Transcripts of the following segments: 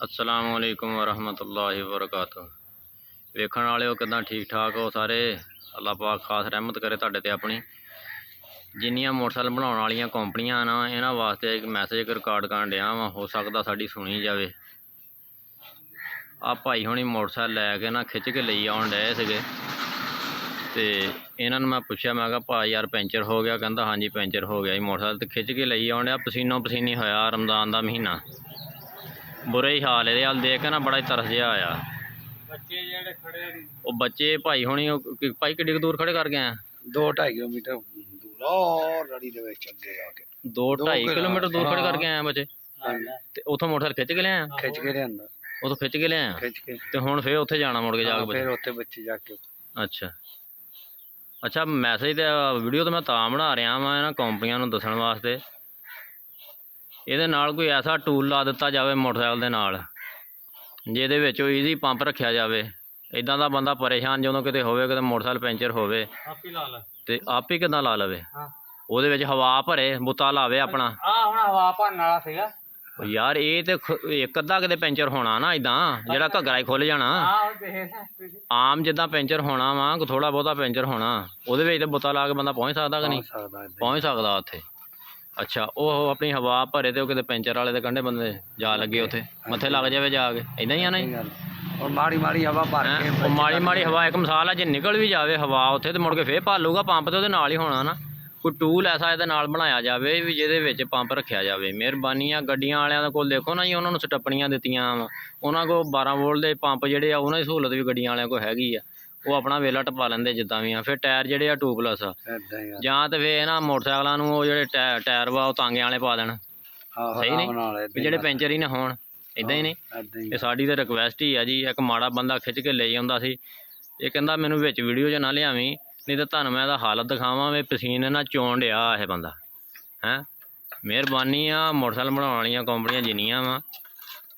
अस्सलाम वालेकुम वरहमतुल्लाहि वबरकातुह। वेखण वालिओ किदां ठीक ठाक हो सारे। अल्लाह पाक खास रहमत करे तुहाडे ते अपनी। जिन्नियां मोटरसाइकिल बनाउण वालियां कंपनियां ना इन्हां वास्ते एक मैसेज रिकॉर्ड करन डिया वां, हो सकदा साडी सुनी जावे। आ भाई हुणी मोटरसाइकिल लैके ना खिच के लई आउण डए सीगे ते इन्हां नूं मैं पुछया, मैं कहा भाई यार पैंचर हो गया? कहंदा हाँ जी पैंचर हो गया जी मोटरसाइकिल। ते खिच के लई आउण डिया, पसीनो पसीनी होया। रमज़ान दा महीना, बुरे ही हाल है। हाल देख के ना बड़ा ही तरस जिहा आया। बच्चे भाई हुणी भाई किड्डी दूर खड़े कर गए? 2-2.5 किलोमीटर दूर और रड़ी दे विच अगे आके 2-2.5 किलोमीटर दूर खड़े करके आए बच्चे। ते उथों मोटरसाइकिल खिच के लिया? खिच के लिआंदा। उथों खिच के लिया खिच के ते हुण फिर उत्थे जाना मुड़ के जाके फिर उत्थे बच्चे जाके। अच्छा अच्छा, मैसेज ते वीडियो तो मैं तां बना रहा वां इन्हां कंपनियां नूं दस्सण वास्ते। ਇਹਦੇ ਨਾਲ ਕੋਈ ऐसा टूल ला ਦਿੱਤਾ ਜਾਵੇ मोटरसाइकिल ਦੇ ਨਾਲ ਜਿਹਦੇ ਵਿੱਚ ਈਜ਼ੀ ਪੰਪ ਰੱਖਿਆ ਜਾਵੇ। ਇਦਾਂ ਦਾ ਬੰਦਾ ਪਰੇਸ਼ਾਨ ਜਦੋਂ ਕਿਤੇ ਹੋਵੇ, ਕਿਤੇ ਮੋਟਰਸਾਈਕਲ ਪੈਂਚਰ ਹੋਵੇ ਤੇ ਆਪ ਹੀ ਕਿਦਾਂ ਲਾ ਲਵੇ। ਉਹਦੇ ਵਿੱਚ ਹਵਾ ਭਰੇ, ਬੁੱਤਾ ਲਾਵੇ ਆਪਣਾ। ਹੁਣ ਹਵਾ ਭਰਨ ਵਾਲਾ ਸੀਗਾ ਯਾਰ। ਇਹ ਤੇ ਇੱਕ ਅੱਧਾ ਕਿਤੇ ਪੈਂਚਰ ਹੋਣਾ ਨਾ, ਇਦਾਂ ਜਿਹੜਾ ਘੱਗਰਾ ਹੀ ਖੁੱਲ ਜਾਣਾ। ਆਮ ਜਿੱਦਾਂ ਪੈਂਚਰ ਹੋਣਾ ਵਾ, ਥੋੜਾ ਬਹੁਤਾ ਪੈਂਚਰ ਹੋਣਾ, ਉਹਦੇ ਵਿੱਚ ਤੇ ਬੁੱਤਾ ਲਾ ਕੇ ਬੰਦਾ ਪਹੁੰਚ ਸਕਦਾ ਕਿ ਨਹੀਂ? ਪਹੁੰਚ ਸਕਦਾ ਉੱਥੇ। अच्छा, वो अपनी हवा भरे तो कि पैंचर वाले कंढे बंदे जा लगे, उत्थे मत्थे लग जाए जाके। इदां ही आ ना। और माड़ी माड़ी हवा भर के माड़ी माड़ी हवा एक मिसाल है, जे निकल भी जाए हवा उत्थे तो मुड़ के फिर भालूगा पंप तो नाल ही होना ना। कोई टूल ऐसा ये बनाया जाए भी जिहदे पंप रखा जाए। मेहरबानी आ गड्डियां वालियां कोल देखो ना जी, उन्होंने स्टप्पनियां दित्तियां, उन्होंने को 12 वोल्ट के पंप जिहड़े आ उन्हां दी सहूलत भी गड्डियां वालियां कोल हैगी आ। वो अपना वेला टपा लेंदे जिद्दां भी आ। फिर टायर जिहड़े आ ट्यूबलैस आ, जां ते फिर इन्हां मोटरसाइकिलां नूं ओह जिहड़े टायर वा ओह तांगे वाले पा देण। सही नहीं भी जिहड़े पैंचर ही ना होण। इदां ही नहीं। ये साडी ते रिक्वेस्ट ही आ जी। एक माड़ा बंदा खिच के ले आउंदा सी, ये कहंदा मैनूं विच वीडियो च ना लियावीं, नहीं तो तुहानूं मैं इहदा हालत दिखावां भी पसीने ना चोण डिया ये बंदा है। मेहरबानी आ मोटरसाइकिल बनाउण वालियां कंपनियां जिन्नियां वा,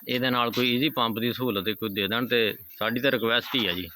इहदे नाल कोई ईजी पंप की सहूलत कोई दे देण ते साडी ते रिक्वेस्ट ही आ जी।